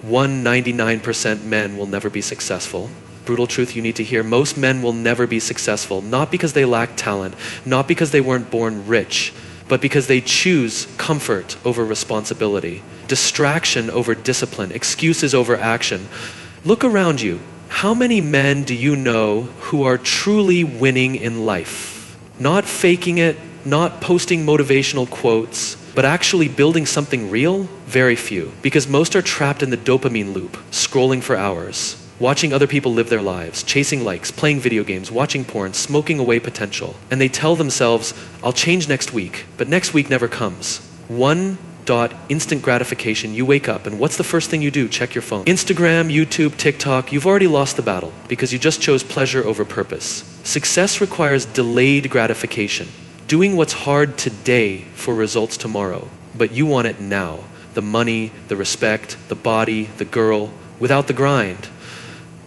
99% men will never be successful. Brutal truth you need to hear. Most men will never be successful, not because they lack talent, not because they weren't born rich, but because they choose comfort over responsibility, distraction over discipline, excuses over action. Look around you. How many men do you know who are truly winning in life? Not faking it, not posting motivational quotes, but actually building something real? Very few. Because most are trapped in the dopamine loop, scrolling for hours, watching other people live their lives, chasing likes, playing video games, watching porn, smoking away potential. And they tell themselves, I'll change next week, but next week never comes. Instant gratification. You wake up and what's the first thing you do? Check your phone. Instagram, YouTube, TikTok, you've already lost the battle because you just chose pleasure over purpose. Success requires delayed gratification. Doing what's hard today for results tomorrow, but you want it now. The money, the respect, the body, the girl, without the grind.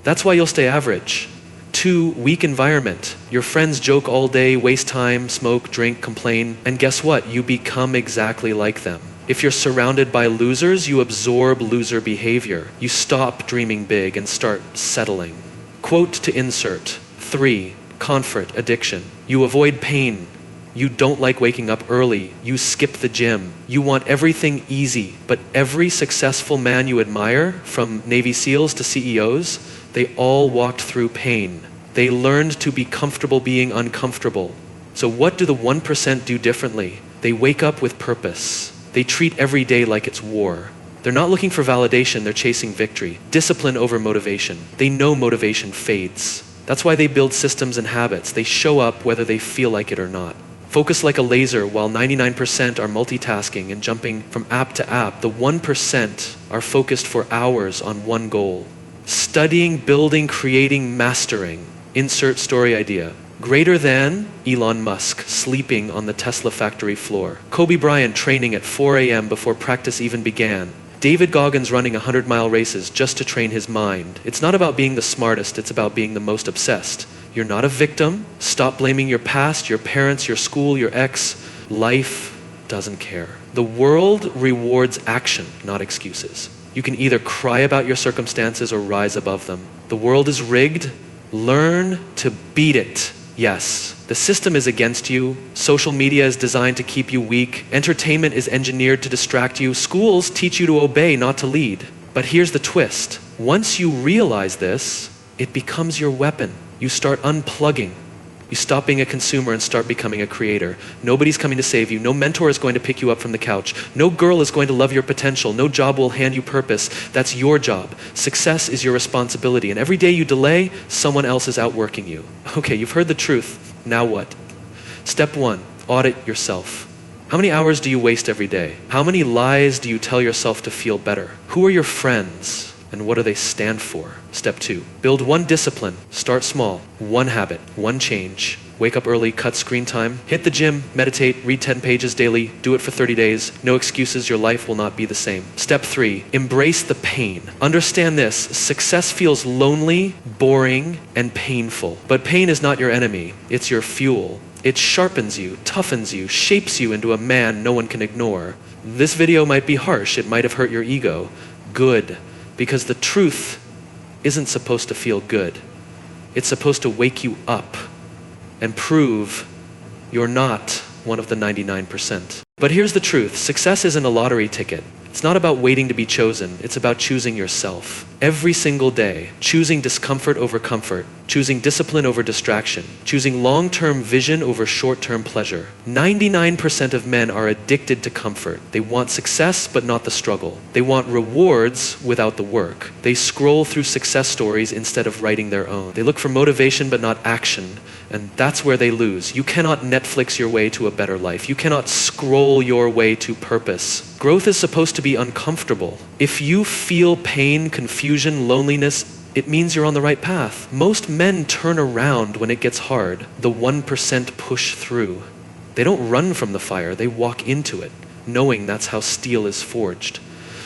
That's why you'll stay average. 2, weak environment. Your friends joke all day, waste time, smoke, drink, complain, and guess what? You become exactly like them. If you're surrounded by losers, you absorb loser behavior. You stop dreaming big and start settling. Quote to insert. 3, comfort addiction. You avoid pain. You don't like waking up early. You skip the gym. You want everything easy. But every successful man you admire, from Navy SEALs to CEOs, they all walked through pain. They learned to be comfortable being uncomfortable. So what do the 1% do differently? They wake up with purpose. They treat every day like it's war. They're not looking for validation, they're chasing victory. Discipline over motivation. They know motivation fades. That's why they build systems and habits. They show up whether they feel like it or not. Focus like a laser while 99% are multitasking and jumping from app to app. The 1% are focused for hours on one goal. Studying, building, creating, mastering. Insert story idea. Greater than Elon Musk sleeping on the Tesla factory floor. Kobe Bryant training at 4 a.m. before practice even began. David Goggins running 100-mile races just to train his mind. It's not about being the smartest, it's about being the most obsessed. You're not a victim. Stop blaming your past, your parents, your school, your ex. Life doesn't care. The world rewards action, not excuses. You can either cry about your circumstances or rise above them. The world is rigged. Learn to beat it. Yes, the system is against you. Social media is designed to keep you weak. Entertainment is engineered to distract you. Schools teach you to obey, not to lead. But here's the twist. Once you realize this, it becomes your weapon. You start unplugging. You stop being a consumer and start becoming a creator. Nobody's coming to save you. No mentor is going to pick you up from the couch. No girl is going to love your potential. No job will hand you purpose. That's your job. Success is your responsibility. And every day you delay, someone else is outworking you. Okay, you've heard the truth. Now what? Step 1, audit yourself. How many hours do you waste every day? How many lies do you tell yourself to feel better? Who are your friends? And what do they stand for? Step 2, build one discipline. Start small. One habit, one change. Wake up early, cut screen time, hit the gym, meditate, read 10 pages daily, do it for 30 days. No excuses, your life will not be the same. Step 3, embrace the pain. Understand this, success feels lonely, boring, and painful. But pain is not your enemy, it's your fuel. It sharpens you, toughens you, shapes you into a man no one can ignore. This video might be harsh, it might have hurt your ego. Good. Because the truth isn't supposed to feel good. It's supposed to wake you up and prove you're not one of the 99%. But here's the truth. Success isn't a lottery ticket. It's not about waiting to be chosen. It's about choosing yourself. Every single day, choosing discomfort over comfort, choosing discipline over distraction, choosing long-term vision over short-term pleasure. 99% of men are addicted to comfort. They want success, but not the struggle. They want rewards without the work. They scroll through success stories instead of writing their own. They look for motivation, but not action. And that's where they lose. You cannot Netflix your way to a better life. You cannot scroll your way to purpose. Growth is supposed to be uncomfortable. If you feel pain, confusion, loneliness, it means you're on the right path. Most men turn around when it gets hard. The 1% push through. They don't run from the fire, they walk into it, knowing that's how steel is forged.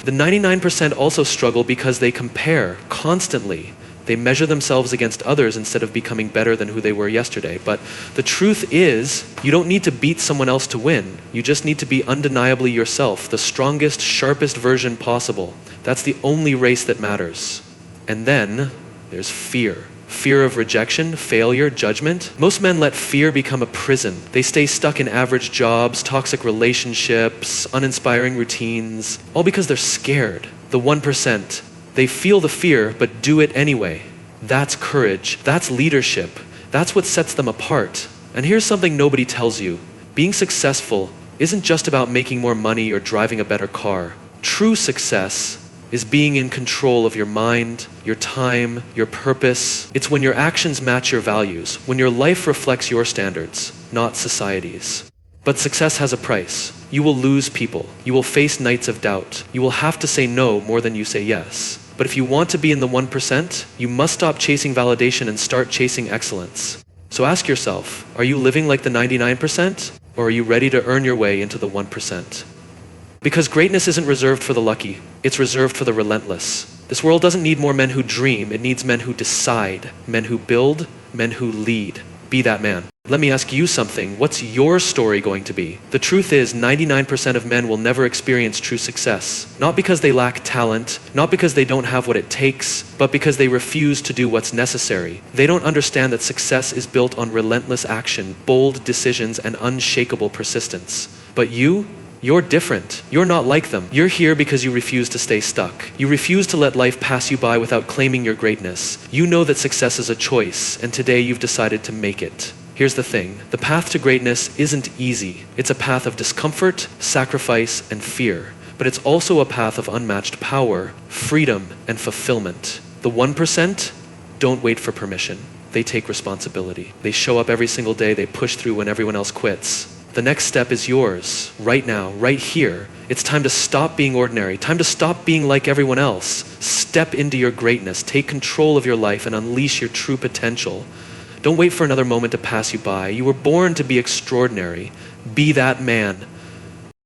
The 99% also struggle because they compare constantly. They measure themselves against others instead of becoming better than who they were yesterday. But the truth is, you don't need to beat someone else to win. You just need to be undeniably yourself, the strongest, sharpest version possible. That's the only race that matters. And then there's fear. Fear of rejection, failure, judgment. Most men let fear become a prison. They stay stuck in average jobs, toxic relationships, uninspiring routines, all because they're scared. The 1%. They feel the fear, but do it anyway. That's courage. That's leadership. That's what sets them apart. And here's something nobody tells you. Being successful isn't just about making more money or driving a better car. True success is being in control of your mind, your time, your purpose. It's when your actions match your values, when your life reflects your standards, not society's. But success has a price. You will lose people. You will face nights of doubt. You will have to say no more than you say yes. But if you want to be in the 1%, you must stop chasing validation and start chasing excellence. So ask yourself, are you living like the 99%? Or are you ready to earn your way into the 1%? Because greatness isn't reserved for the lucky, it's reserved for the relentless. This world doesn't need more men who dream, it needs men who decide, men who build, men who lead. Be that man. Let me ask you something. What's your story going to be? The truth is, 99% of men will never experience true success. Not because they lack talent, not because they don't have what it takes, but because they refuse to do what's necessary. They don't understand that success is built on relentless action, bold decisions, and unshakable persistence. But you're different. You're not like them. You're here because you refuse to stay stuck. You refuse to let life pass you by without claiming your greatness. You know that success is a choice, and today you've decided to make it. Here's the thing. The path to greatness isn't easy. It's a path of discomfort, sacrifice, and fear. But it's also a path of unmatched power, freedom, and fulfillment. The 1% don't wait for permission. They take responsibility. They show up every single day. They push through when everyone else quits. The next step is yours, right now, right here. It's time to stop being ordinary, time to stop being like everyone else. Step into your greatness, take control of your life, and unleash your true potential. Don't wait for another moment to pass you by. You were born to be extraordinary. Be that man.